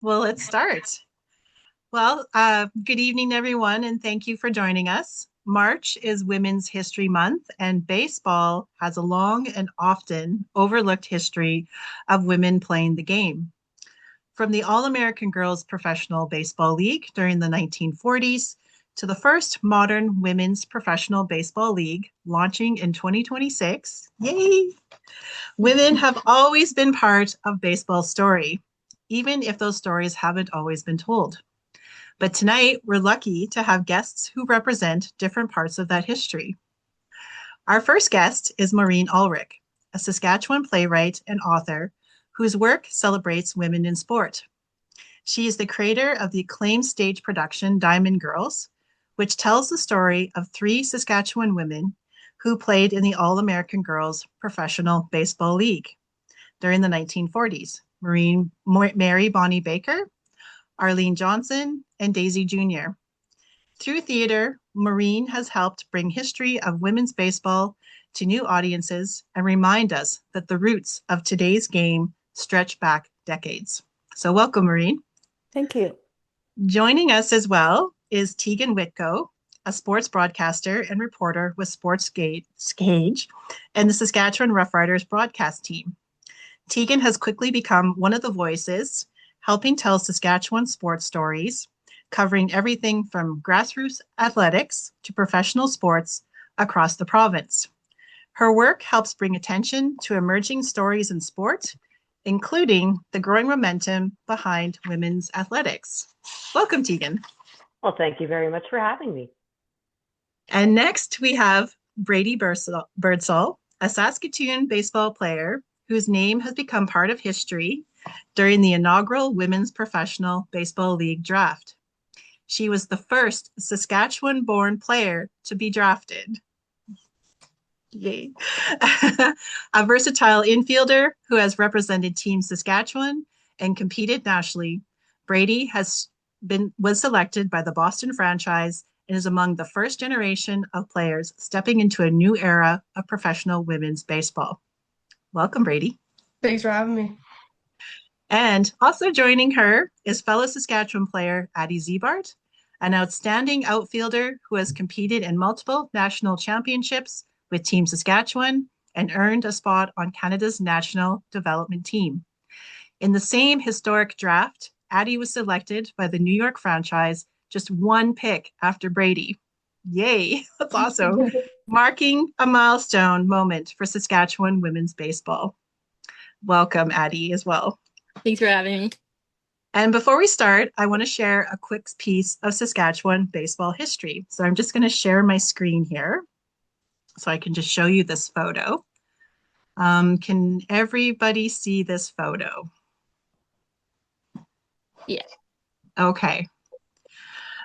Well, let's start. Good evening, everyone, and thank you for joining us. March is Women's History Month, and baseball has a long and often overlooked history of women playing the game. From the All American Girls Professional Baseball League during the 1940s to the first modern women's professional baseball league launching in 2026, yay! Women have always been part of baseball's story, even if those stories haven't always been told. But tonight, we're lucky to have guests who represent different parts of that history. Our first guest is Maureen Ulrich, a Saskatchewan playwright and author whose work celebrates women in sport. She is the creator of the acclaimed stage production Diamond Girls, which tells the story of three Saskatchewan women who played in the All American Girls Professional Baseball League during the 1940s. Mary Bonnie Baker, Arlene Johnson, and Daisy Jr. Through theater, Maureen has helped bring history of women's baseball to new audiences and remind us that the roots of today's game stretch back decades. So welcome, Maureen. Thank you. Joining us as well is Teagan Witko, a sports broadcaster and reporter with SportsCage and the Saskatchewan Roughriders broadcast team. Teagan has quickly become one of the voices helping tell Saskatchewan sports stories, covering everything from grassroots athletics to professional sports across the province. Her work helps bring attention to emerging stories in sport, including the growing momentum behind women's athletics. Welcome, Teagan. Well, thank you very much for having me. And next we have Braidy Birdsall, a Saskatoon baseball player whose name has become part of history during the inaugural Women's Professional Baseball League draft. She was the first Saskatchewan-born player to be drafted. Yay. A versatile infielder who has represented Team Saskatchewan and competed nationally, Braidy was selected by the Boston franchise and is among the first generation of players stepping into a new era of professional women's baseball. Welcome, Braidy. Thanks for having me. And also joining her is fellow Saskatchewan player Addie Ziebart, an outstanding outfielder who has competed in multiple national championships with Team Saskatchewan and earned a spot on Canada's national development team. In the same historic draft, Addie was selected by the New York franchise just one pick after Braidy. Yay, that's awesome. Marking a milestone moment for Saskatchewan women's baseball. Welcome, Addie, as well. Thanks for having me. And before we start, I want to share a quick piece of Saskatchewan baseball history. So I'm just going to share my screen here so I can just show you this photo. Can everybody see this photo? Yeah. Okay.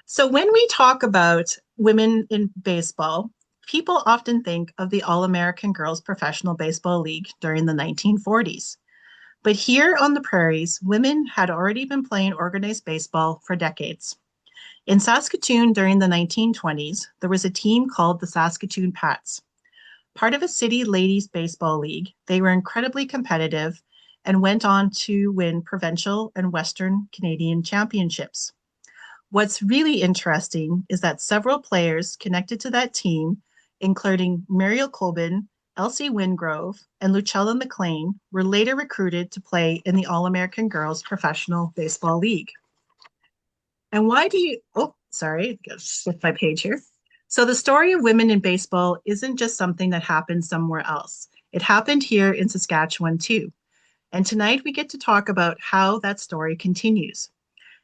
So when we talk about women in baseball, people often think of the All-American Girls Professional Baseball League during the 1940s. But here on the prairies, women had already been playing organized baseball for decades. In Saskatoon during the 1920s, there was a team called the Saskatoon Pats. Part of a city ladies baseball league, they were incredibly competitive and went on to win provincial and Western Canadian championships. What's really interesting is that several players connected to that team, including Muriel Colbin, Elsie Wingrove, and Lucella McLean, were later recruited to play in the All-American Girls Professional Baseball League. And why do you, sorry, I slipped my page here. So the story of women in baseball isn't just something that happened somewhere else. It happened here in Saskatchewan too. And tonight we get to talk about how that story continues.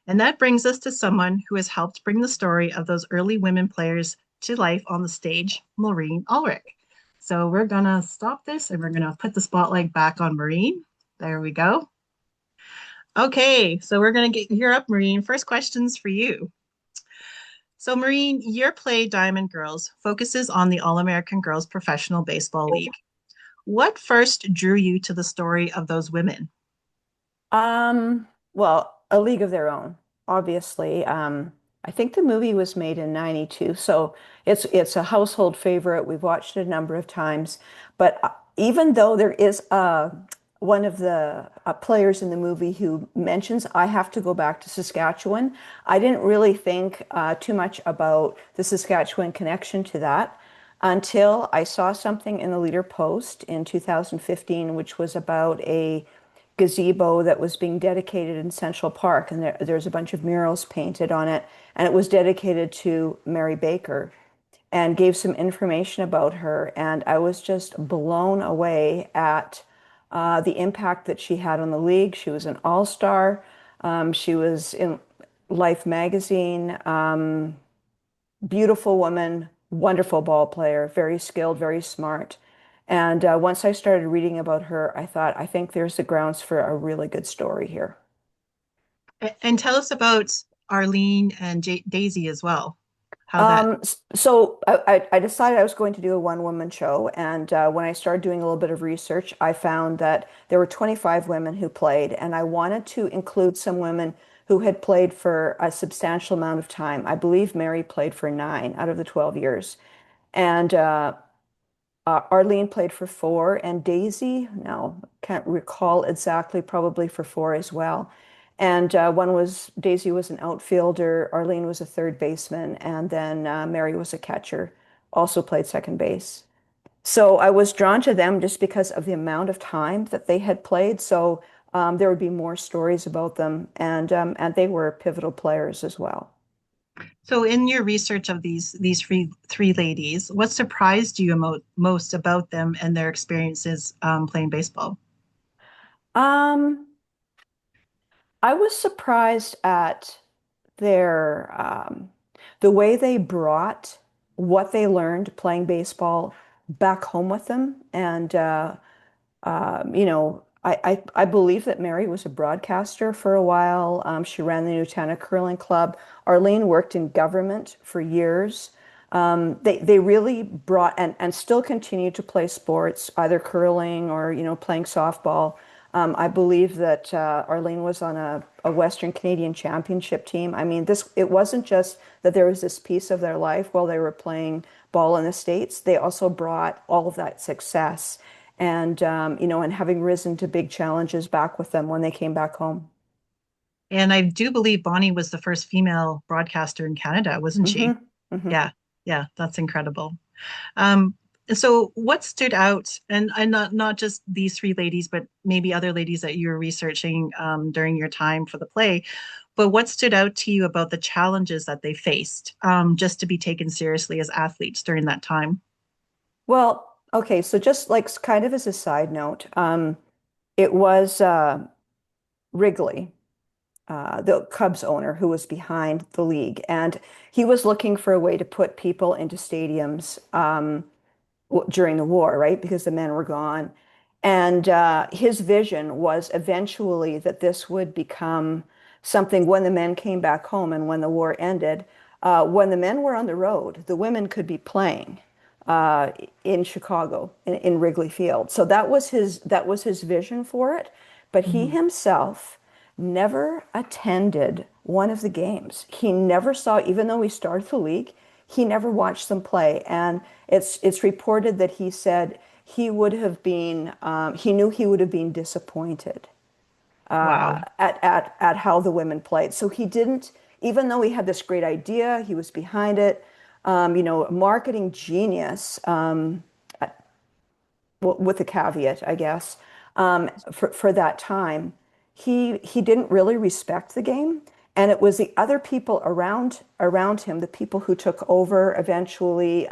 And that brings us to someone who has helped bring the story of those early women players to life on the stage, Maureen Ulrich. So we're gonna stop this and we're gonna put the spotlight back on Maureen. There we go. Okay, so we're gonna get here up, Maureen. First questions for you. So Maureen, your play Diamond Girls focuses on the All-American Girls Professional Baseball League. What first drew you to the story of those women? Well, A League of Their Own, obviously. I think the movie was made in '92, so it's a household favorite. We've watched it a number of times. But even though there is one of the players in the movie who mentions, I have to go back to Saskatchewan. I didn't really think too much about the Saskatchewan connection to that until I saw something in the Leader Post in 2015, which was about a gazebo that was being dedicated in Central Park, and there's a bunch of murals painted on it, and it was dedicated to Mary Baker, and gave some information about her, and I was just blown away at the impact that she had on the league. She was an all-star. She was in Life magazine. Beautiful woman, wonderful ball player, very skilled, very smart. And once I started reading about her, I thought, I think there's the grounds for a really good story here. And tell us about Arlene and Daisy as well. How that. So I decided I was going to do a one-woman show, and when I started doing a little bit of research, I found that there were 25 women who played, and I wanted to include some women who had played for a substantial amount of time. I believe Mary played for 9 out of the 12 years, and Arlene played for 4, and Daisy, no, can't recall exactly, probably for 4 as well. And Daisy was an outfielder, Arlene was a third baseman, and then Mary was a catcher, also played second base. So I was drawn to them just because of the amount of time that they had played. So there would be more stories about them, and they were pivotal players as well. So, in your research of these three ladies, what surprised you most about them and their experiences playing baseball? Um, I was surprised at their the way they brought what they learned playing baseball back home with them. And I believe that Mary was a broadcaster for a while. She ran the Newtana Curling Club. Arlene worked in government for years. They really brought and still continue to play sports, either curling or playing softball. I believe that Arlene was on a Western Canadian Championship team. I mean, it wasn't just that there was this piece of their life while they were playing ball in the States. They also brought all of that success and having risen to big challenges back with them when they came back home. And I do believe Bonnie was the first female broadcaster in Canada, wasn't she? Hmm. Hmm. Yeah, yeah, that's incredible. Um, so what stood out, and not just these three ladies, but maybe other ladies that you were researching during your time for the play, but what stood out to you about the challenges that they faced just to be taken seriously as athletes during that time? Well, okay, so just like kind of as a side note, it was Wrigley, the Cubs owner, who was behind the league, and he was looking for a way to put people into stadiums during the war, right? Because the men were gone. And his vision was eventually that this would become something when the men came back home and when the war ended. When the men were on the road, the women could be playing in Chicago, in Wrigley Field. So that was his vision for it. But he Mhm. himself never attended one of the games. He never saw, even though he started the league, he never watched them play. And it's reported that he said he knew he would have been disappointed Wow. at how the women played. So he didn't, even though he had this great idea, he was behind it. A marketing genius, with a caveat, I guess, for that time, he didn't really respect the game, and it was the other people around him, the people who took over eventually,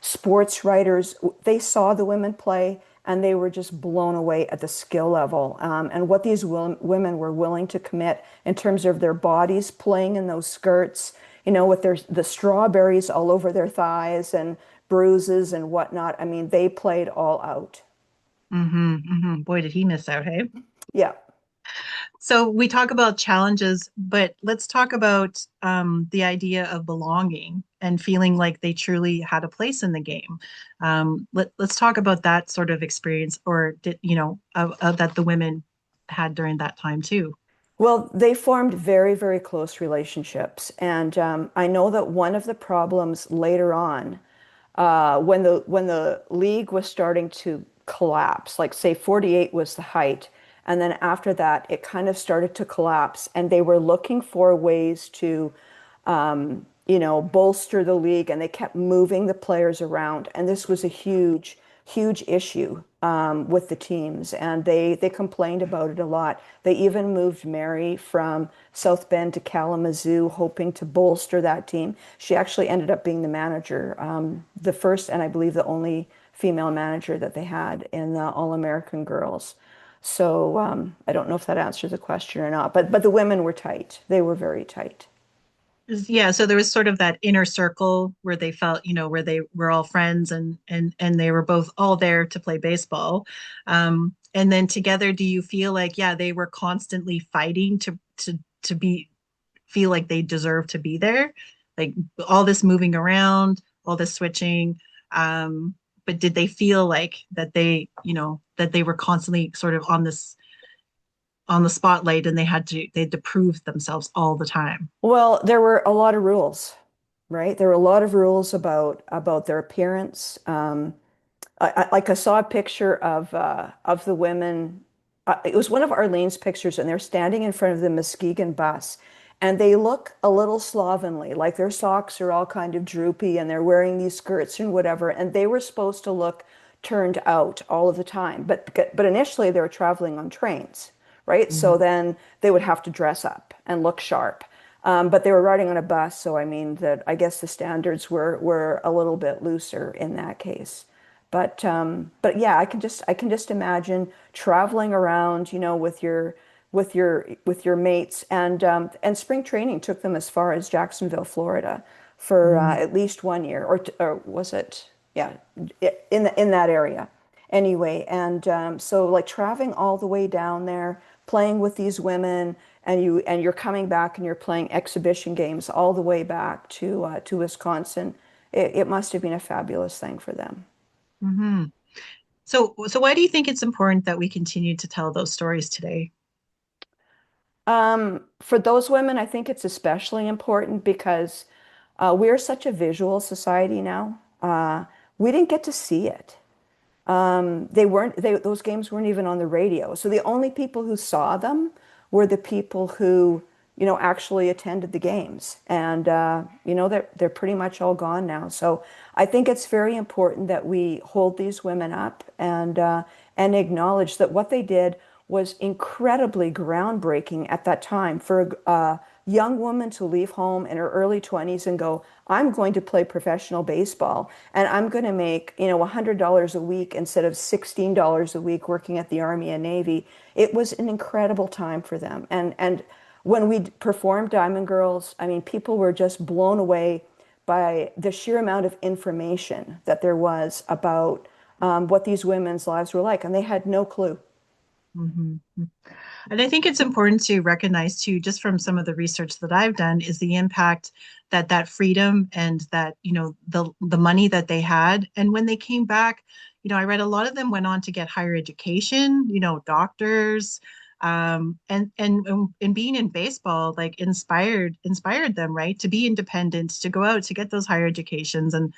sports writers. They saw the women play, and they were just blown away at the skill level, and what these women were willing to commit in terms of their bodies playing in those skirts, with the strawberries all over their thighs and bruises and whatnot. I mean, they played all out. Boy, did he miss out, hey? Yeah. So we talk about challenges, but let's talk about the idea of belonging and feeling like they truly had a place in the game. Let's talk about that sort of experience, or that the women had during that time too. Well, they formed very, very close relationships. And I know that one of the problems later on, when the league was starting to collapse. Like say 48 was the height. And then after that, it kind of started to collapse. And they were looking for ways to, bolster the league. And they kept moving the players around. And this was a huge, huge issue with the teams. And they complained about it a lot. They even moved Mary from South Bend to Kalamazoo, hoping to bolster that team. She actually ended up being the manager, the first and I believe the only female manager that they had in the All-American Girls. So I don't know if that answers the question or not, but the women were tight. They were very tight. Yeah, so there was sort of that inner circle where they felt, where they were all friends and they were both all there to play baseball. And then together, do you feel like, yeah, they were constantly fighting to be feel like they deserve to be there? Like all this moving around, all this switching. But did they feel like that that they were constantly sort of on the spotlight and they had to prove themselves all the time? Well, there were a lot of rules, right? There were a lot of rules about their appearance. Like I saw a picture of the women. It was one of Arlene's pictures, and they're standing in front of the Muskegon bus, and they look a little slovenly, like their socks are all kind of droopy, and they're wearing these skirts and whatever. And they were supposed to look turned out all of the time, but initially they were traveling on trains, right? Mhm. So then they would have to dress up and look sharp. But they were riding on a bus, so I mean that I guess the standards were a little bit looser in that case. But yeah, I can just imagine traveling around, with your mates, and spring training took them as far as Jacksonville, Florida, for Mhm. at least 1 year, or was it? Yeah, in that area. Anyway, and so like traveling all the way down there, playing with these women, and you're coming back and you're playing exhibition games all the way back to Wisconsin. It must have been a fabulous thing for them. Mhm. So why do you think it's important that we continue to tell those stories today? For those women, I think it's especially important because we're such a visual society now. We didn't get to see it. Those games weren't even on the radio. So the only people who saw them were the people who, actually attended the games. And, they're pretty much all gone now. So I think it's very important that we hold these women up and acknowledge that what they did was incredibly groundbreaking at that time for a young woman to leave home in her early 20s and go, I'm going to play professional baseball and I'm going to make, $100 a week instead of $16 a week working at the Army and Navy. It was an incredible time for them. And when we performed Diamond Girls, I mean, people were just blown away by the sheer amount of information that there was about what these women's lives were like, and they had no clue. Mhm. And I think it's important to recognize too, just from some of the research that I've done, is the impact that that freedom and that, the money that they had. And when they came back, I read a lot of them went on to get higher education, doctors, and being in baseball, like inspired them, right, to be independent, to go out, to get those higher educations. And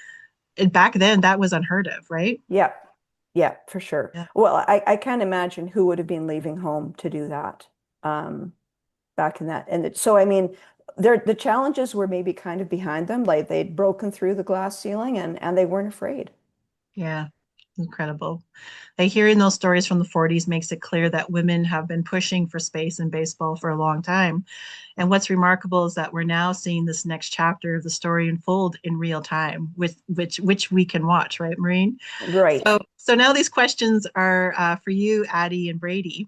back then that was unheard of, right? Yeah, yeah, for sure. Yeah. Well, I can't imagine who would have been leaving home to do that um, back in that. So, I mean, the challenges were maybe kind of behind them, like they'd broken through the glass ceiling and they weren't afraid. Yeah, incredible. Like hearing those stories from the 40s makes it clear that women have been pushing for space in baseball for a long time. And what's remarkable is that we're now seeing this next chapter of the story unfold in real time, with which we can watch, right, Maureen? Right. So now these questions are for you, Addie and Braidy.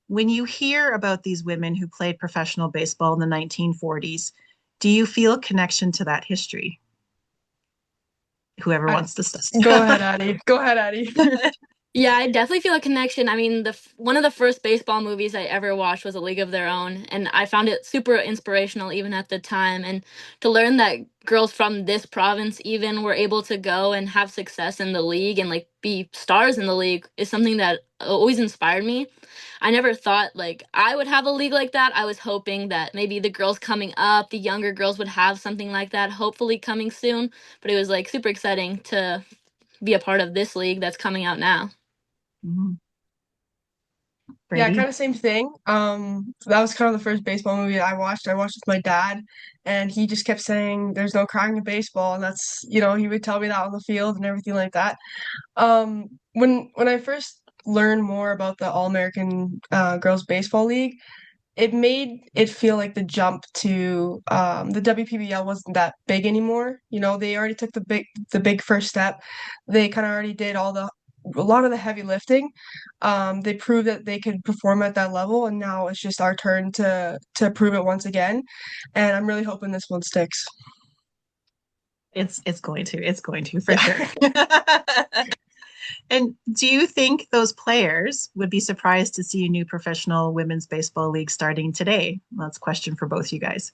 When you hear about these women who played professional baseball in the 1940s, do you feel a connection to that history? Whoever I, wants to start. Go ahead, Addie. Go ahead, Addie. Yeah, I definitely feel a connection. I mean, one of the first baseball movies I ever watched was A League of Their Own, and I found it super inspirational even at the time. And to learn that girls from this province even were able to go and have success in the league and like be stars in the league is something that always inspired me. I never thought like I would have a league like that. I was hoping that maybe the girls coming up, the younger girls would have something like that, hopefully coming soon. But it was like super exciting to be a part of this league that's coming out now. Mhm. Yeah, Brady? kind of same thing. So that was kind of the first baseball movie that I watched. I watched with my dad, and he just kept saying, "There's no crying in baseball," and that's, he would tell me that on the field and everything like that. When I first learned more about the All-American Girls Baseball League, it made it feel like the jump to the WPBL wasn't that big anymore. They already took the big first step. They kind of already did a lot of the heavy lifting. They proved that they could perform at that level, and now it's just our turn to prove it once again. And I'm really hoping this one sticks. It's going to for Yeah. sure. And do you think those players would be surprised to see a new professional women's baseball league starting today? That's a question for both you guys.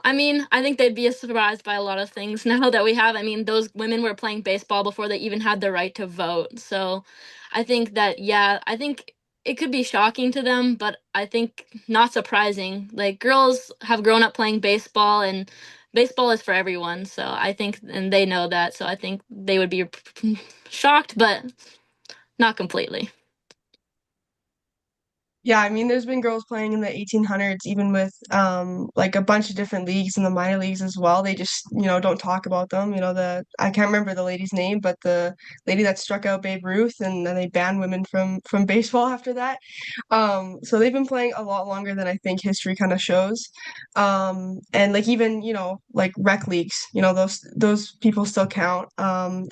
I mean, I think they'd be surprised by a lot of things now that we have. I mean, those women were playing baseball before they even had the right to vote. So I think that, yeah, I think it could be shocking to them, but I think not surprising. Like, girls have grown up playing baseball, and baseball is for everyone. So I think, and they know that. So I think they would be shocked, but not completely. Yeah, I mean, there's been girls playing in the 1800s, even with like a bunch of different leagues in the minor leagues as well. They just, don't talk about them. I can't remember the lady's name, but the lady that struck out Babe Ruth, and then they banned women from baseball after that. So they've been playing a lot longer than I think history kind of shows. And like even, like rec leagues, those people still count.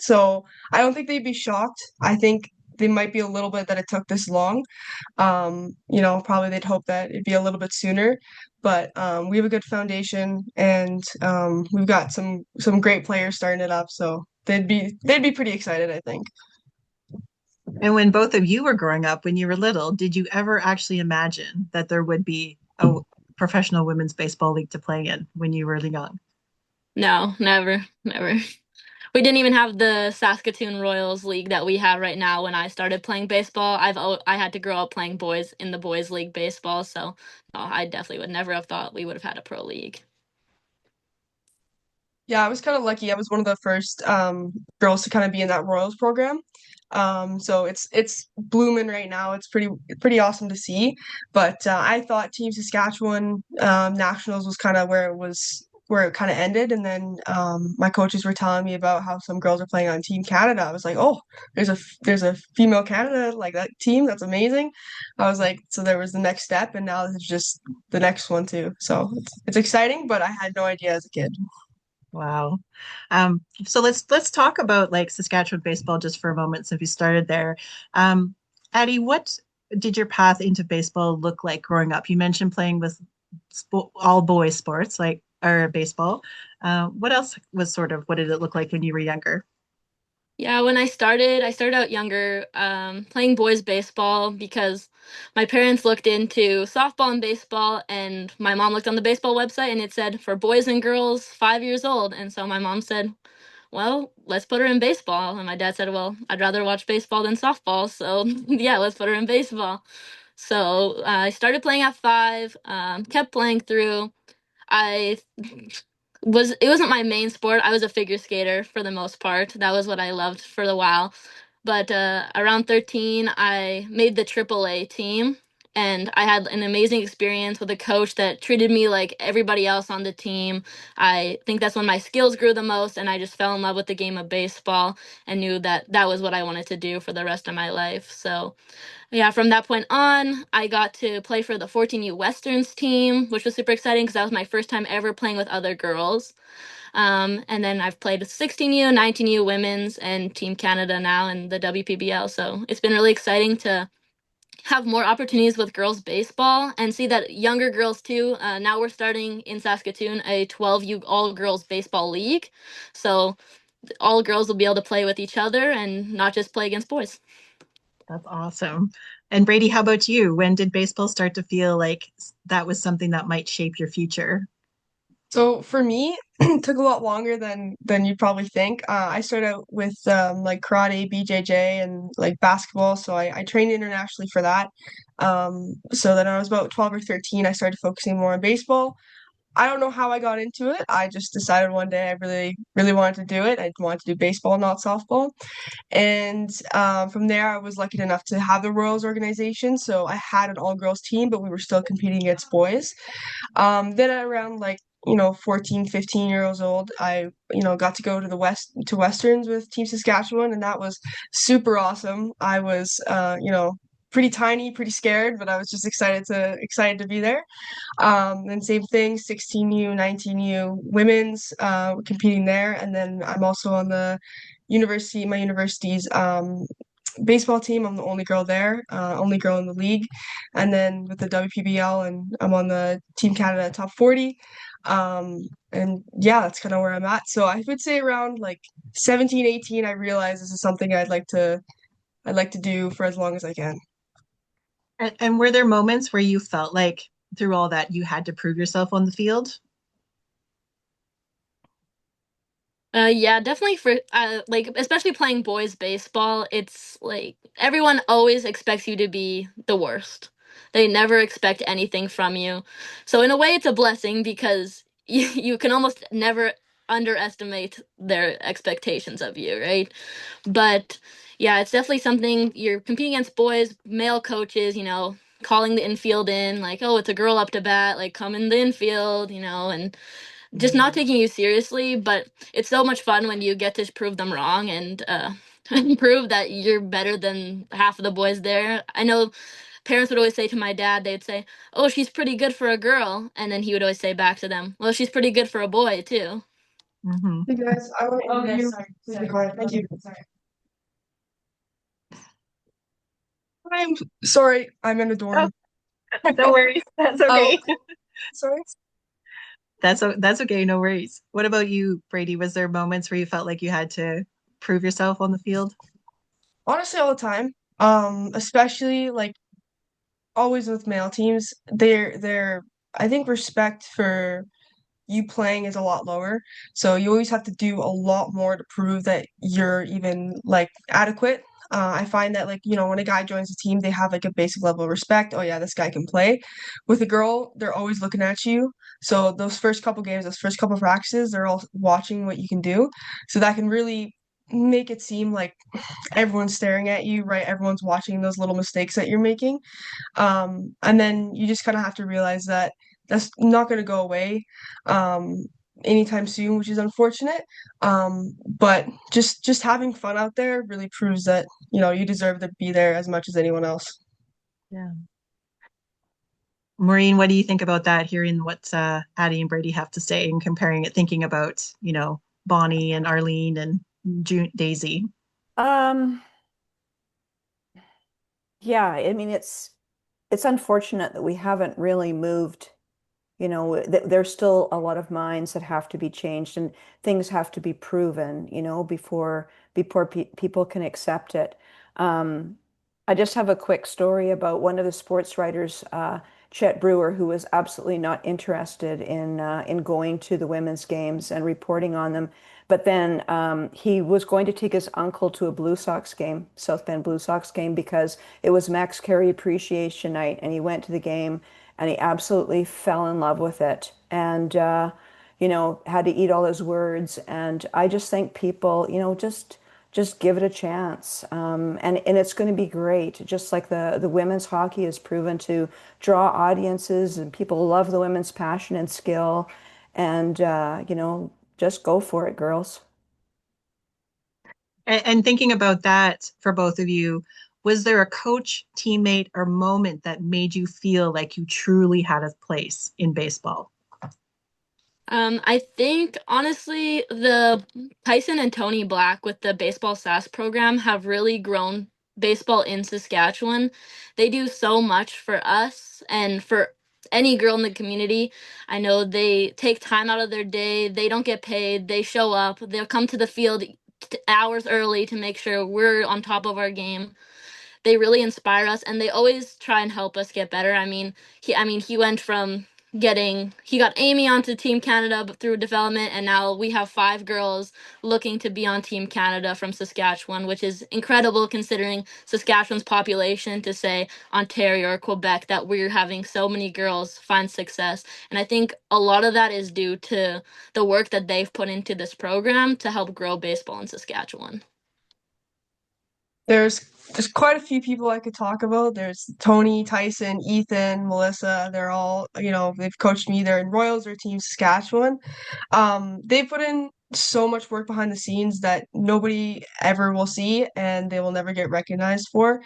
So I don't think they'd be shocked. I think they might be a little bit that it took this long. Probably they'd hope that it'd be a little bit sooner, but we have a good foundation, and we've got some great players starting it up, so they'd be pretty excited, I think. And when both of you were growing up, when you were little, did you ever actually imagine that there would be a professional women's baseball league to play in when you were really young? No, never, never. We didn't even have the Saskatoon Royals league that we have right now when I started playing baseball. I had to grow up playing boys in the boys league baseball, so no, I definitely would never have thought we would have had a pro league. Yeah, I was kind of lucky. I was one of the first girls to kind of be in that Royals program. So it's blooming right now. It's pretty awesome to see. But I thought Team Saskatchewan Nationals was kind of where it kind of ended, and then my coaches were telling me about how some girls are playing on Team Canada. I was like, oh, there's a female Canada like that team. That's amazing. I was like, so there was the next step, and now this is just the next one too. So it's exciting, but I had no idea as a kid. Wow. So let's talk about like Saskatchewan baseball just for a moment since we started there. Addie, what did your path into baseball look like growing up? You mentioned playing with all boys sports like or baseball. What else was what did it look like when you were younger? Yeah, when I started out younger, playing boys baseball because my parents looked into softball and baseball, and my mom looked on the baseball website and it said for boys and girls 5 years old. And so my mom said, well, let's put her in baseball. And my dad said, well, I'd rather watch baseball than softball. So yeah, let's put her in baseball. So I started playing at 5, kept playing through. I it wasn't my main sport. I was a figure skater for the most part. That was what I loved for a while. But around 13, I made the AAA team, and I had an amazing experience with a coach that treated me like everybody else on the team. I think that's when my skills grew the most, and I just fell in love with the game of baseball and knew that that was what I wanted to do for the rest of my life. So yeah, from that point on, I got to play for the 14U Westerns team, which was super exciting because that was my first time ever playing with other girls. And then I've played 16U, 19U women's, and Team Canada now in the WPBL. So it's been really exciting to have more opportunities with girls baseball and see that younger girls too. Now we're starting in Saskatoon a 12U all girls baseball league. So all girls will be able to play with each other and not just play against boys. That's awesome. And Brady, how about you? When did baseball start to feel like that was something that might shape your future? So for me, it took a lot longer than you'd probably think. I started out with like karate, BJJ, and like basketball. So I trained internationally for that. So then I was about 12 or 13, I started focusing more on baseball. I don't know how I got into it. I just decided one day I really, really wanted to do it. I wanted to do baseball, not softball. And from there, I was lucky enough to have the Royals organization. So I had an all-girls team, but we were still competing against boys. Then at around like, 14, 15 years old, I, got to go to to Westerns with Team Saskatchewan, and that was super awesome. I was, pretty tiny, pretty scared, but I was just excited to be there. And same thing, 16U, 19U women's, competing there. And then I'm also on my university's baseball team. I'm the only girl there, only girl in the league. And then with the WPBL, and I'm on the Team Canada Top 40. And yeah, that's kind of where I'm at. So I would say around like 17, 18, I realized this is something I'd like to do for as long as I can. And were there moments where you felt like through all that you had to prove yourself on the field? Yeah, definitely for like especially playing boys baseball, it's like everyone always expects you to be the worst. They never expect anything from you. So in a way it's a blessing because you can almost never underestimate their expectations of you, right? But yeah, it's definitely something you're competing against boys, male coaches, calling the infield in, like, oh, it's a girl up to bat, like come in the infield, and just not taking you seriously, but it's so much fun when you get to prove them wrong and prove that you're better than half of the boys there. I know parents would always say to my dad, they'd say, "Oh, she's pretty good for a girl," and then he would always say back to them, "Well, she's pretty good for a boy too." Mm-hmm. Hey guys, I want to interview. Please be quiet. Thank you. I'm sorry, I'm in a Oh, dorm. no worries. That's Oh, okay. sorry. That's okay. No worries. What about you, Brady? Was there moments where you felt like you had to prove yourself on the field? Honestly, all the time. Especially like always with male teams, they're I think respect for you playing is a lot lower. So you always have to do a lot more to prove that you're even like adequate. I find that like, when a guy joins a team, they have like a basic level of respect. Oh yeah, this guy can play. With a girl, they're always looking at you. So those first couple games, those first couple practices, they're all watching what you can do. So that can really make it seem like everyone's staring at you, right? Everyone's watching those little mistakes that you're making. And then you just kind of have to realize that that's not going to go away um, anytime soon, which is unfortunate. But just having fun out there really proves that you deserve to be there as much as anyone else. Yeah. Maureen, what do you think about that? Hearing what Addie and Brady have to say and comparing it, thinking about, Bonnie and Arlene and Daisy. Um, yeah, I mean it's unfortunate that we haven't really moved. There's still a lot of minds that have to be changed and things have to be proven, before people can accept it. Um, I just have a quick story about one of the sports writers, Chet Brewer, who was absolutely not interested in going to the women's games and reporting on them. But then he was going to take his uncle to a Blue Sox game, South Bend Blue Sox game, because it was Max Carey Appreciation Night, and he went to the game and he absolutely fell in love with it, and had to eat all his words. And I just think people, just give it a chance, and it's going to be great. Just like the women's hockey has proven to draw audiences, and people love the women's passion and skill, and just go for it, girls. And thinking about that for both of you, was there a coach, teammate, or moment that made you feel like you truly had a place in baseball? I think honestly, the Tyson and Tony Black with the Baseball Sask program have really grown baseball in Saskatchewan. They do so much for us and for any girl in the community. I know they take time out of their day. They don't get paid. They show up. They'll come to the field hours early to make sure we're on top of our game. They really inspire us and they always try and help us get better. I mean, he went from he got Amy onto Team Canada through development, and now we have 5 girls looking to be on Team Canada from Saskatchewan, which is incredible considering Saskatchewan's population to say Ontario or Quebec, that we're having so many girls find success. And I think a lot of that is due to the work that they've put into this program to help grow baseball in Saskatchewan. There's quite a few people I could talk about. There's Tony, Tyson, Ethan, Melissa. They're all, they've coached me either in Royals or Team Saskatchewan. They put in so much work behind the scenes that nobody ever will see and they will never get recognized for.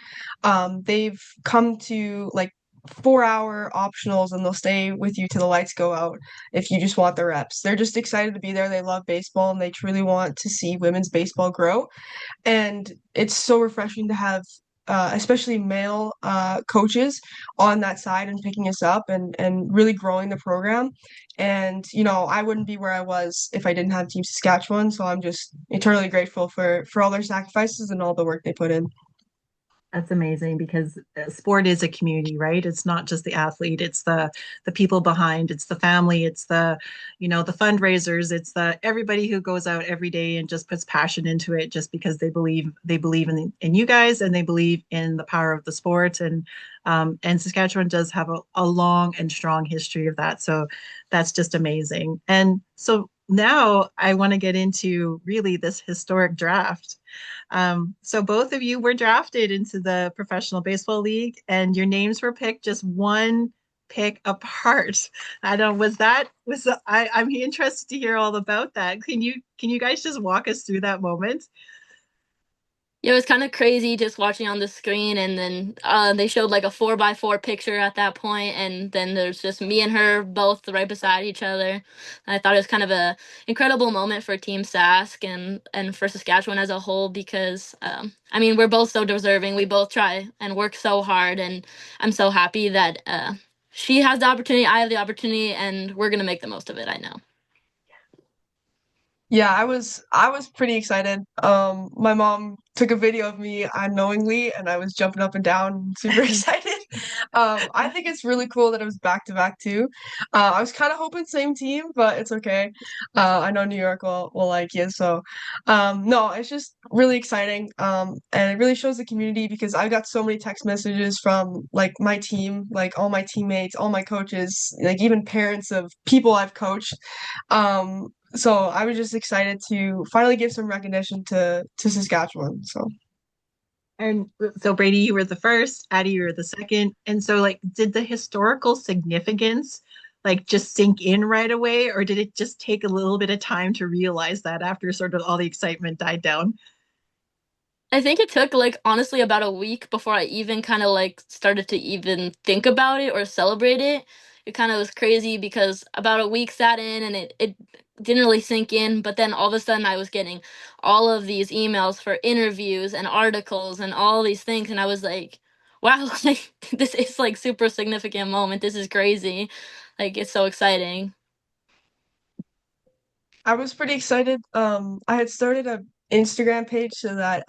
They've come to like 4-hour optionals and they'll stay with you till the lights go out if you just want the reps. They're just excited to be there. They love baseball and they truly want to see women's baseball grow. And it's so refreshing to have especially male coaches on that side and picking us up and really growing the program. And, I wouldn't be where I was if I didn't have Team Saskatchewan. So I'm just eternally grateful for all their sacrifices and all the work they put in. That's amazing because sport is a community, right? It's not just the athlete, it's the people behind, it's the family, it's the, the fundraisers, it's the everybody who goes out every day and just puts passion into it just because they believe in you guys and they believe in the power of the sport. And Saskatchewan does have a long and strong history of that. So that's just amazing. And so now I want to get into really this historic draft. So both of you were drafted into the Professional Baseball League, and your names were picked just one pick apart. I don't. I'm interested to hear all about that. Can you guys just walk us through that moment? Yeah, it was kind of crazy just watching on the screen, and then they showed like a 4x4 picture at that point, and then there's just me and her both right beside each other. And I thought it was kind of a incredible moment for Team Sask and for Saskatchewan as a whole because I mean we're both so deserving. We both try and work so hard, and I'm so happy that she has the opportunity, I have the opportunity, and we're gonna make the most of it. I know. Yeah, I was pretty excited. My mom took a video of me unknowingly, and I was jumping up and down, super excited. I think it's really cool that it was back to back too. I was kind of hoping same team, but it's okay. I know New York will like you, so no, it's just really exciting. And it really shows the community because I got so many text messages from like my team, like all my teammates, all my coaches, like even parents of people I've coached. So I was just excited to finally give some recognition to Saskatchewan. So And so Brady, you were the first, Addie, you were the second. And so like did the historical significance like just sink in right away, or did it just take a little bit of time to realize that after sort of all the excitement died down? I think it took like honestly about a week before I even kind of like started to even think about it or celebrate it. It kind of was crazy because about a week sat in and it didn't really sink in, but then all of a sudden I was getting all of these emails for interviews and articles and all these things and I was like, wow, like this is like super significant moment. This is crazy. Like it's so exciting. I was pretty excited. I had started a Instagram page so that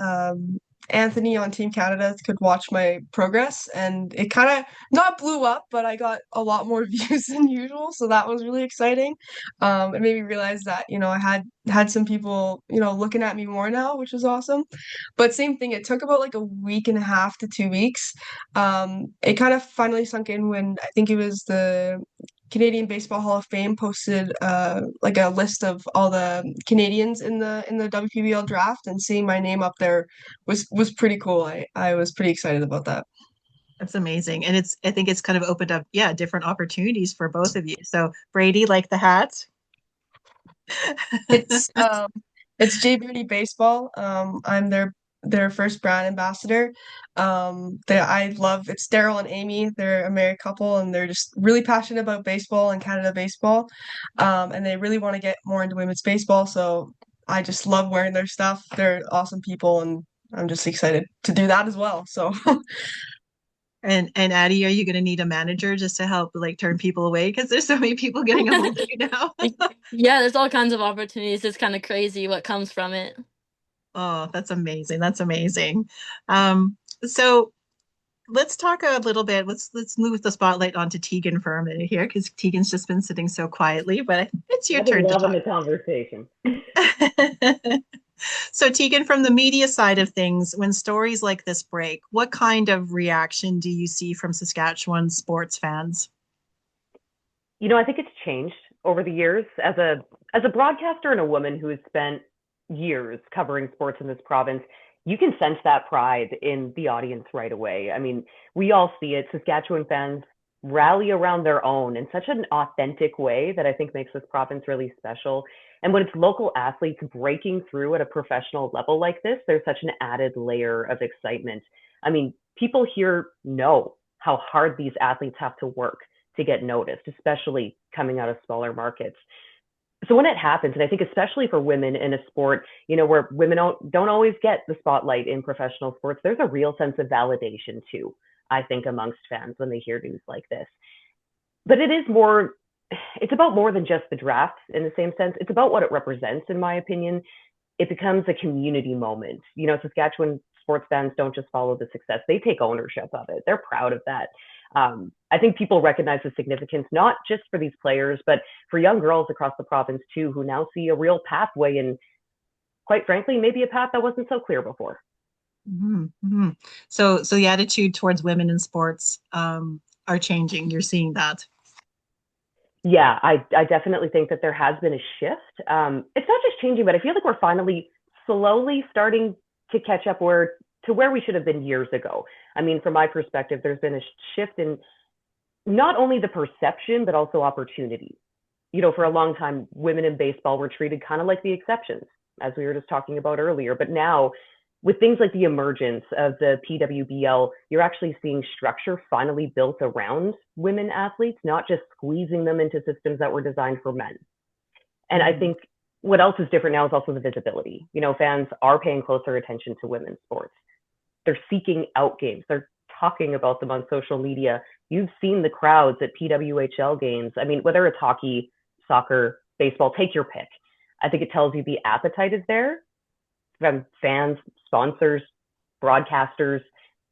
Anthony on Team Canada could watch my progress, and it kind of not blew up, but I got a lot more views than usual, so that was really exciting. It made me realize that I had some people looking at me more now, which was awesome. But same thing, it took about like a week and a half to 2 weeks. It kind of finally sunk in when I think it was the Canadian Baseball Hall of Fame posted like a list of all the Canadians in the WPBL draft, and seeing my name up there was pretty cool. I was pretty excited about that. That's amazing. And I think it's kind of opened up, yeah, different opportunities for both of you. So Brady, like the hat. It's it's Birdsall Baseball. I'm their first brand ambassador. I love it's Daryl and Amy. They're a married couple and they're just really passionate about baseball and Canada baseball. And they really want to get more into women's baseball. So I just love wearing their stuff. They're awesome people and I'm just excited to do that as well. So And Addie, are you going to need a manager just to help like turn people away? Because there's so many people getting a hold of you now. Yeah, there's all kinds of opportunities. It's kind of crazy what comes from it. Oh, that's amazing. That's amazing. So let's talk a little bit. Let's move the spotlight onto Teagan for a minute here, because Teagan's just been sitting so quietly, but it's your I've been turn to loving talk. the conversation. So, Teagan, from the media side of things, when stories like this break, what kind of reaction do you see from Saskatchewan sports fans? I think it's changed over the years. As a broadcaster and a woman who has spent years covering sports in this province, you can sense that pride in the audience right away. I mean, we all see it. Saskatchewan fans rally around their own in such an authentic way that I think makes this province really special. And when it's local athletes breaking through at a professional level like this, there's such an added layer of excitement. I mean, people here know how hard these athletes have to work to get noticed, especially coming out of smaller markets. So when it happens, and I think especially for women in a sport, where women don't always get the spotlight in professional sports, there's a real sense of validation too, I think, amongst fans when they hear news like this. But it's about more than just the draft in the same sense. It's about what it represents, in my opinion. It becomes a community moment. Saskatchewan sports fans don't just follow the success, they take ownership of it. They're proud of that. I think people recognize the significance, not just for these players, but for young girls across the province too, who now see a real pathway, and quite frankly, maybe a path that wasn't so clear before. Mm-hmm. So the attitude towards women in sports are changing. You're seeing that. Yeah, I definitely think that there has been a shift. It's not just changing, but I feel like we're finally slowly starting to catch up to where we should have been years ago. I mean, from my perspective, there's been a shift in not only the perception, but also opportunity. For a long time, women in baseball were treated kind of like the exceptions, as we were just talking about earlier. But now, with things like the emergence of the PWBL, you're actually seeing structure finally built around women athletes, not just squeezing them into systems that were designed for men. And I think what else is different now is also the visibility. Fans are paying closer attention to women's sports. They're seeking out games. They're talking about them on social media. You've seen the crowds at PWHL games. I mean, whether it's hockey, soccer, baseball, take your pick. I think it tells you the appetite is there from fans, sponsors, broadcasters,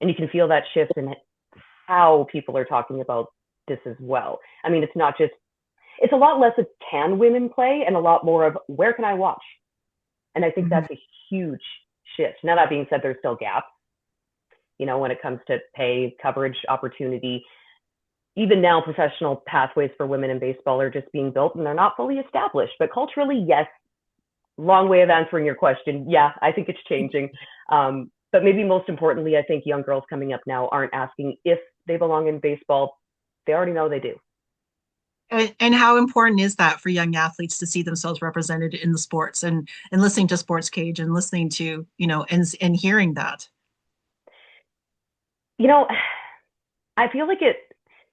and you can feel that shift in how people are talking about this as well. I mean, it's a lot less of can women play and a lot more of where can I watch? And I think that's a huge shift. Now, that being said, there's still gaps, when it comes to pay, coverage, opportunity. Even now, professional pathways for women in baseball are just being built and they're not fully established. But culturally, yes, long way of answering your question. Yeah, I think it's changing. But maybe most importantly, I think young girls coming up now aren't asking if they belong in baseball. They already know they do. And how important is that for young athletes to see themselves represented in the sports, and listening to SportsCage and listening to, and hearing that? I feel like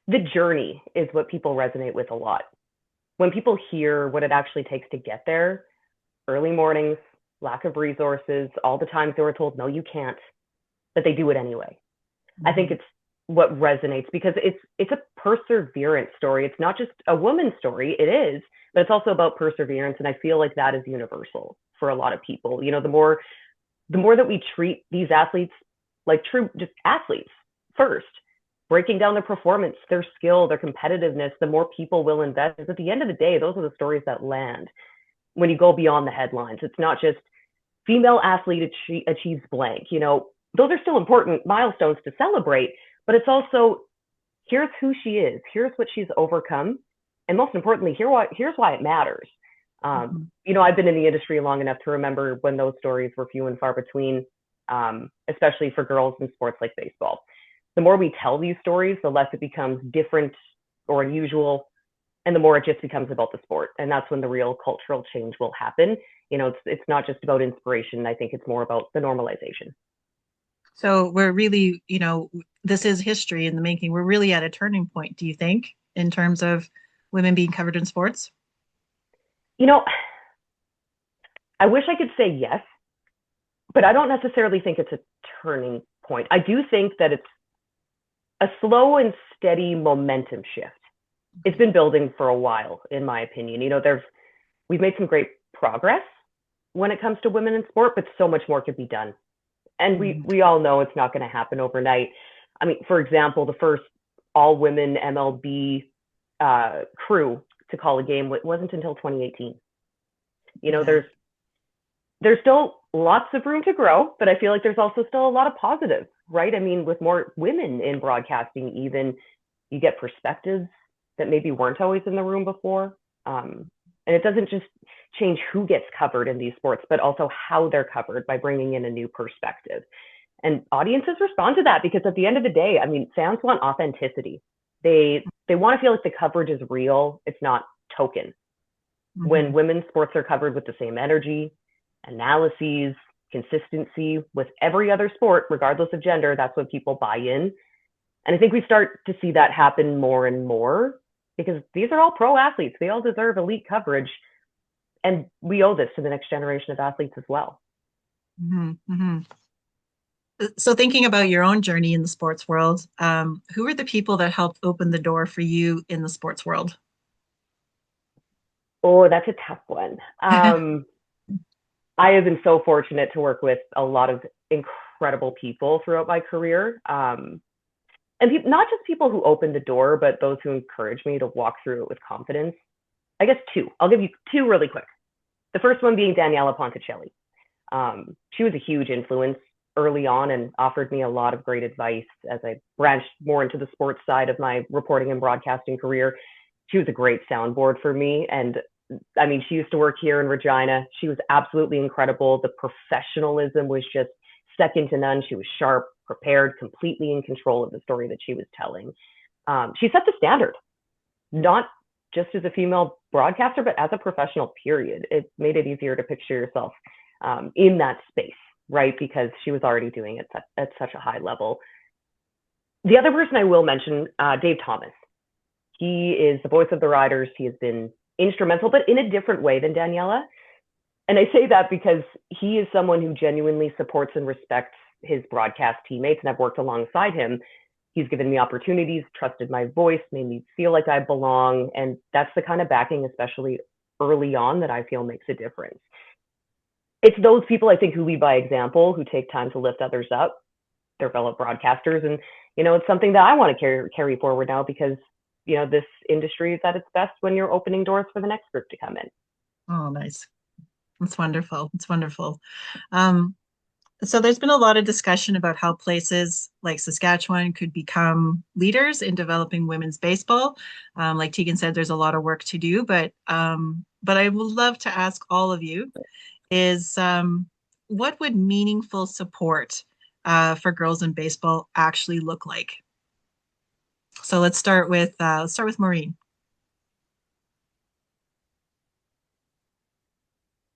the journey is what people resonate with a lot. When people hear what it actually takes to get there, early mornings, lack of resources, all the times they were told, no, you can't, but they do it anyway. I think it's what resonates because it's a perseverance story. It's not just a woman's story. It is, but it's also about perseverance. And I feel like that is universal for a lot of people. The more that we treat these athletes like true just athletes first, breaking down their performance, their skill, their competitiveness, the more people will invest. Because at the end of the day, those are the stories that land when you go beyond the headlines. It's not just female athlete achieves blank. Those are still important milestones to celebrate, but it's also here's who she is, here's what she's overcome, and most importantly, here's why it matters. I've been in the industry long enough to remember when those stories were few and far between, especially for girls in sports like baseball. The more we tell these stories, the less it becomes different or unusual, and the more it just becomes about the sport. And that's when the real cultural change will happen. It's not just about inspiration. I think it's more about the normalization. So we're really, this is history in the making. We're really at a turning point, do you think, in terms of women being covered in sports? I wish I could say yes, but I don't necessarily think it's a turning point. I do think that it's a slow and steady momentum shift. It's been building for a while, in my opinion. We've made some great progress when it comes to women in sport, but so much more could be done. And we all know it's not going to happen overnight. I mean, for example, the first all-women MLB crew to call a game wasn't until 2018. You know, Yeah. there's still lots of room to grow, but I feel like there's also still a lot of positive, right? I mean, with more women in broadcasting, even you get perspectives that maybe weren't always in the room before. And it doesn't just change who gets covered in these sports, but also how they're covered by bringing in a new perspective. And audiences respond to that because at the end of the day, I mean, fans want authenticity. They want to feel like the coverage is real. It's not token. When Mhm. women's sports are covered with the same energy, analyses, consistency with every other sport, regardless of gender, that's when people buy in. And I think we start to see that happen more and more because these are all pro athletes. They all deserve elite coverage. And we owe this to the next generation of athletes as well. Mhm. Mhm. So thinking about your own journey in the sports world, who are the people that helped open the door for you in the sports world? Oh, that's a tough one. I have been so fortunate to work with a lot of incredible people throughout my career. And not just people who opened the door, but those who encouraged me to walk through it with confidence. I guess two. I'll give you two really quick. The first one being Daniela Ponticelli. She was a huge influence early on and offered me a lot of great advice as I branched more into the sports side of my reporting and broadcasting career. She was a great soundboard for me. And I mean, she used to work here in Regina. She was absolutely incredible. The professionalism was just second to none. She was sharp, prepared, completely in control of the story that she was telling. She set the standard, not just as a female broadcaster, but as a professional, period. It made it easier to picture yourself in that space, right? Because she was already doing it at such a high level. The other person I will mention, Dave Thomas. He is the voice of the Riders. He has been instrumental, but in a different way than Daniela. And I say that because he is someone who genuinely supports and respects his broadcast teammates, and I've worked alongside him. He's given me opportunities, trusted my voice, made me feel like I belong. And that's the kind of backing, especially early on, that I feel makes a difference. It's those people, I think, who lead by example, who take time to lift others up, their fellow broadcasters. And, you know, it's something that I want to carry forward now because, you know, this industry is at its best when you're opening doors for the next group to come in. Oh, nice. That's wonderful. It's wonderful. Um, so there's been a lot of discussion about how places like Saskatchewan could become leaders in developing women's baseball. Like Teagan said, there's a lot of work to do, but I would love to ask all of you is what would meaningful support for girls in baseball actually look like? So let's start with Maureen.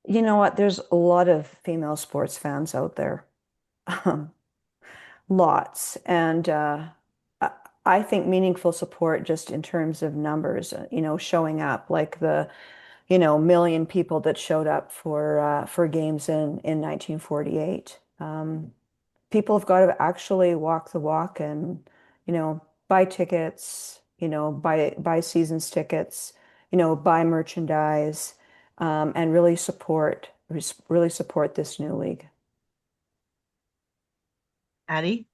You know what? There's a lot of female sports fans out there. Lots. And I I think meaningful support just in terms of numbers, showing up like the, million people that showed up for games in 1948. People have got to actually walk the walk and, buy tickets, buy seasons tickets, buy merchandise, and really support this new league. Addie?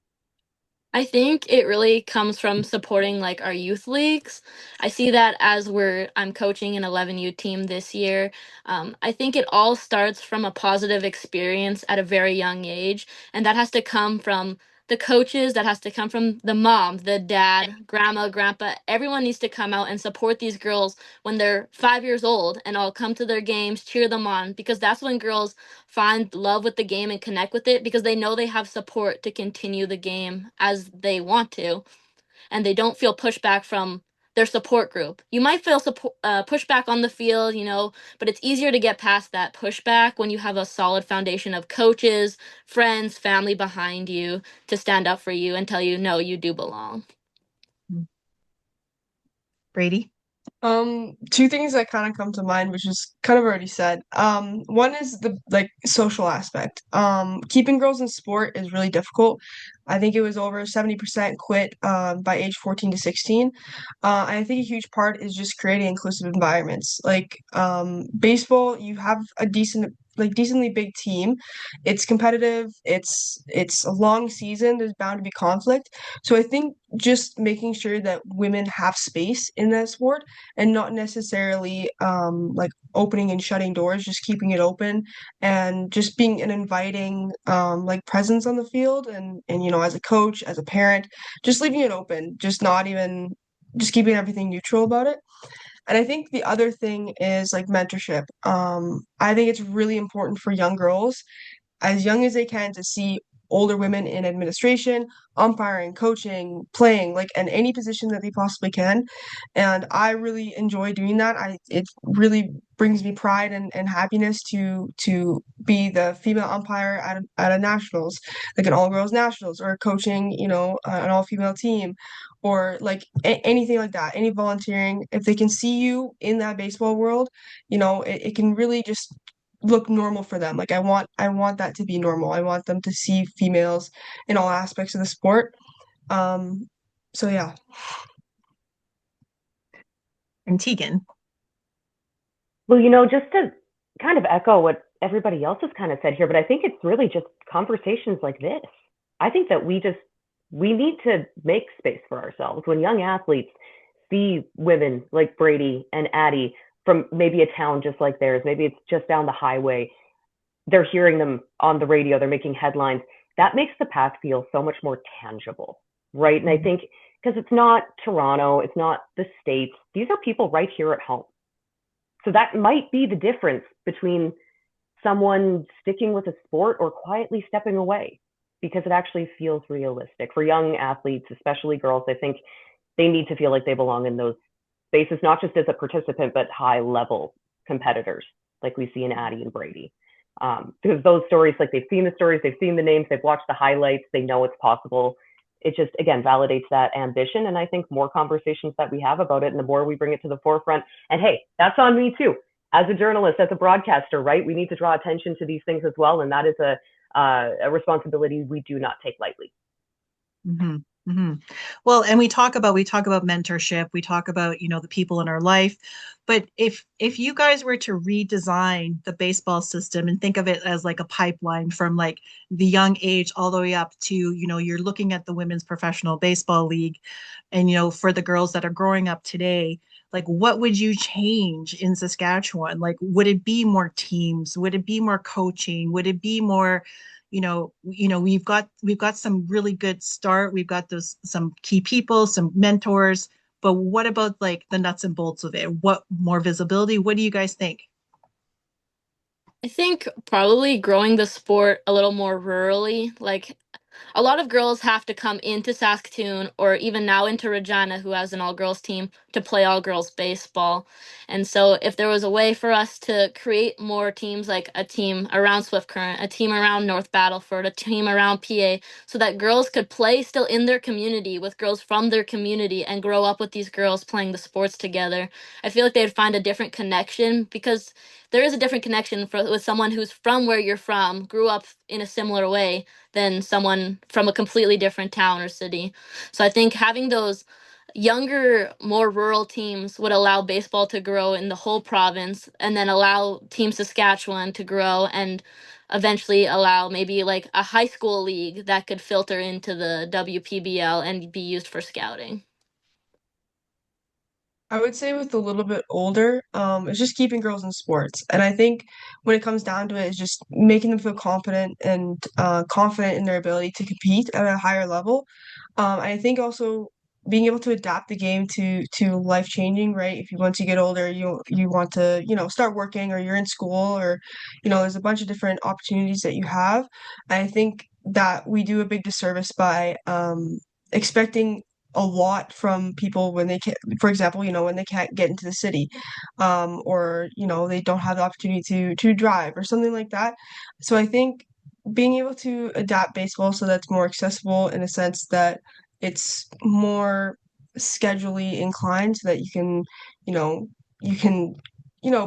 I think it really comes from supporting like our youth leagues. I see that as I'm coaching an 11U team this year. I think it all starts from a positive experience at a very young age, and that has to come from the coaches, that has to come from the mom, the dad, grandma, grandpa. Everyone needs to come out and support these girls when they're 5 years old, and I'll come to their games, cheer them on, because that's when girls find love with the game and connect with it because they know they have support to continue the game as they want to, and they don't feel pushback from their support group. You might feel pushback on the field, but it's easier to get past that pushback when you have a solid foundation of coaches, friends, family behind you to stand up for you and tell you, no, you do belong. Braidy? Two things that kind of come to mind, which is kind of already said. One is the like social aspect. Keeping girls in sport is really difficult. I think it was over 70% quit by age 14 to 16. And I think a huge part is just creating inclusive environments. Like baseball, you have a decent like decently big team. It's competitive. It's a long season. There's bound to be conflict. So I think just making sure that women have space in that sport and not necessarily like opening and shutting doors, just keeping it open and just being an inviting like presence on the field and as a coach, as a parent, just leaving it open, just not even just keeping everything neutral about it. And I think the other thing is like mentorship. I think it's really important for young girls as young as they can to see older women in administration, umpiring, coaching, playing, like in any position that they possibly can. And I really enjoy doing that. It really brings me pride and happiness to be the female umpire at a nationals, like an all girls nationals, or coaching, an all female team, or like anything like that, any volunteering. If they can see you in that baseball world, it can really just look normal for them. Like I want that to be normal. I want them to see females in all aspects of the sport. Um, so yeah. And Teagan. Well, just to kind of echo what everybody else has kind of said here, but I think it's really just conversations like this. I think that we need to make space for ourselves. When young athletes see women like Braidy and Addie from maybe a town just like theirs, maybe it's just down the highway, they're hearing them on the radio, they're making headlines. That makes the path feel so much more tangible, right? And I think because it's not Toronto, it's not the States, these are people right here at home. So that might be the difference between someone sticking with a sport or quietly stepping away, because it actually feels realistic. For young athletes, especially girls, I think they need to feel like they belong in those spaces, not just as a participant, but high level competitors like we see in Addie and Braidy. Because those stories, like they've seen the stories, they've seen the names, they've watched the highlights, they know it's possible. It just, again, validates that ambition. And I think more conversations that we have about it and the more we bring it to the forefront. And hey, that's on me too. As a journalist, as a broadcaster, right? We need to draw attention to these things as well. And that is a responsibility we do not take lightly. Mm-hmm. Mm-hmm. Well, and we talk about mentorship. We talk about, the people in our life. But if you guys were to redesign the baseball system and think of it as like a pipeline from like the young age all the way up to, you're looking at the Women's Professional Baseball League, and for the girls that are growing up today, like what would you change in Saskatchewan? Like, would it be more teams? Would it be more coaching? Would it be more we've got some really good start. We've got some key people, some mentors, but what about like the nuts and bolts of it? What more visibility? What do you guys think? I think probably growing the sport a little more rurally. Like a lot of girls have to come into Saskatoon or even now into Regina, who has an all girls team, to play all girls baseball. And so, if there was a way for us to create more teams, like a team around Swift Current, a team around North Battleford, a team around PA, so that girls could play still in their community with girls from their community and grow up with these girls playing the sports together, I feel like they'd find a different connection, because there is a different connection with someone who's from where you're from, grew up in a similar way, than someone from a completely different town or city. So I think having those younger, more rural teams would allow baseball to grow in the whole province, and then allow Team Saskatchewan to grow, and eventually allow maybe like a high school league that could filter into the WPBL and be used for scouting. I would say with a little bit older, it's just keeping girls in sports. And I think when it comes down to it, it's just making them feel confident and confident in their ability to compete at a higher level. I think also being able to adapt the game to life changing, right? If you once you get older, you want to, start working, or you're in school, or, there's a bunch of different opportunities that you have. I think that we do a big disservice by expecting a lot from people when they can, for example, when they can't get into the city, or they don't have the opportunity to drive or something like that. So I think being able to adapt baseball so that's more accessible in a sense that it's more schedulally inclined, so that you know, you can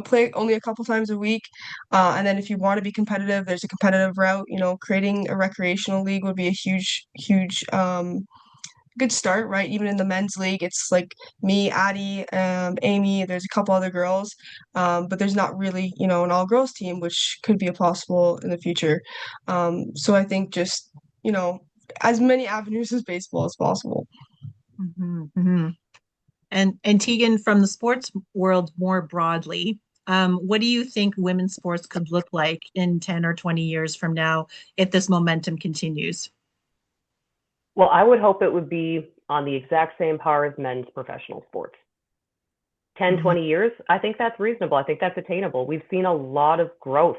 play only a couple times a week, and then if you want to be competitive, there's a competitive route. Creating a recreational league would be a huge good start, right? Even in the men's league, it's like me, Addie, Amy, there's a couple other girls, but there's not really, an all-girls team, which could be possible in the future. So I think just, as many avenues as baseball as possible. Mhm, mhm. And Teagan, from the sports world more broadly, what do you think women's sports could look like in 10 or 20 years from now if this momentum continues? Well, I would hope it would be on the exact same par as men's professional sports. 10, Mhm. 20 years, I think that's reasonable. I think that's attainable. We've seen a lot of growth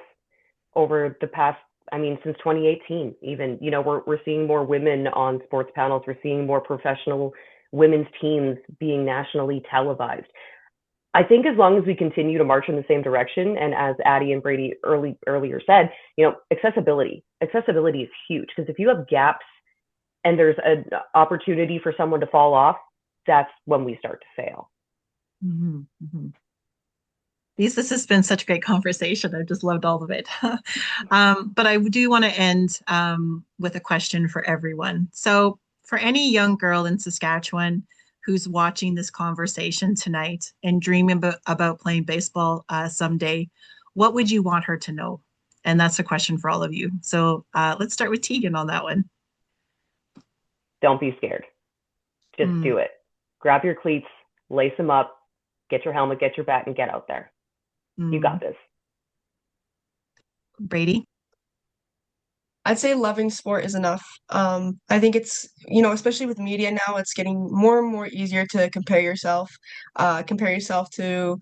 over the past, I mean, since 2018, even, we're seeing more women on sports panels. We're seeing more professional women's teams being nationally televised. I think as long as we continue to march in the same direction, and as Addie and Braidy earlier said, accessibility is huge, because if you have gaps and there's an opportunity for someone to fall off, that's when we start to fail. Mhm, mhm. This has been such a great conversation. I've just loved all of it. But I do want to end with a question for everyone. So, for any young girl in Saskatchewan who's watching this conversation tonight and dreaming about playing baseball someday, what would you want her to know? And that's a question for all of you. So, let's start with Teagan on that one. Don't be scared. Just Mm, do it. Grab your cleats, lace them up, get your helmet, get your bat, and get out there. You got mm. this. Braidy? I'd say loving sport is enough. I think it's, especially with media now, it's getting more and more easier to compare yourself to,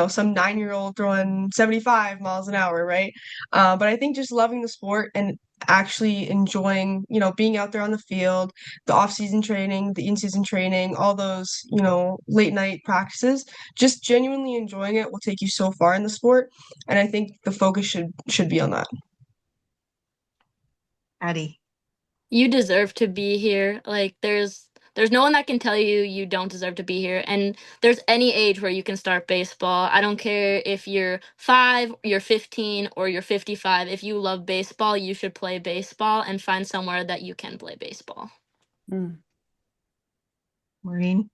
some 9-year-old throwing 75 miles an hour, right? But I think just loving the sport and actually enjoying, being out there on the field, the off-season training, the in-season training, all those, late night practices, just genuinely enjoying it will take you so far in the sport. And I think the focus should be on that. Addie? You deserve to be here. Like there's no one that can tell you you don't deserve to be here. And there's any age where you can start baseball. I don't care if you're 5, you're 15, or you're 55. If you love baseball, you should play baseball and find somewhere that you can play baseball. Mm. Maureen?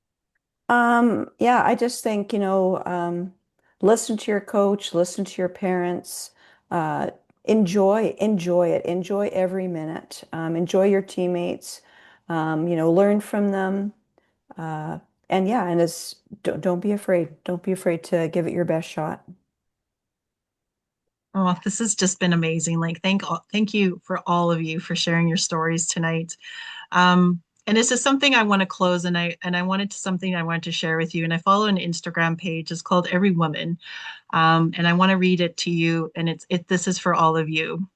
Yeah, I just think, listen to your coach, listen to your parents, uh, enjoy it, enjoy every minute, enjoy your teammates, learn from them. Uh, and yeah, and don't be afraid. Don't be afraid to give it your best shot. Oh, this has just been amazing. Like, thank you for all of you for sharing your stories tonight. And this is something I want to close, and I wanted to something I wanted to share with you. And I follow an Instagram page. It's called Every Woman, and I want to read it to you. And this is for all of you,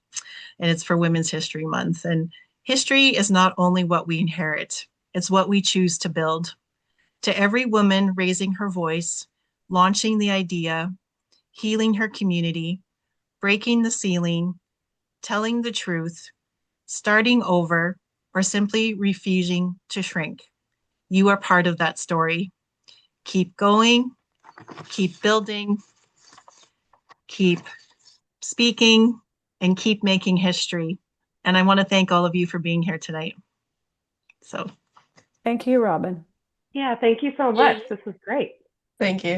and it's for Women's History Month. And history is not only what we inherit; it's what we choose to build. To every woman raising her voice, launching the idea, healing her community, breaking the ceiling, telling the truth, starting over, or simply refusing to shrink. You are part of that story. Keep going, keep building, keep speaking, and keep making history. And I want to thank all of you for being here tonight. So Thank you, Robyn. Yeah, thank you so much. Yeah. This was great. Thank you.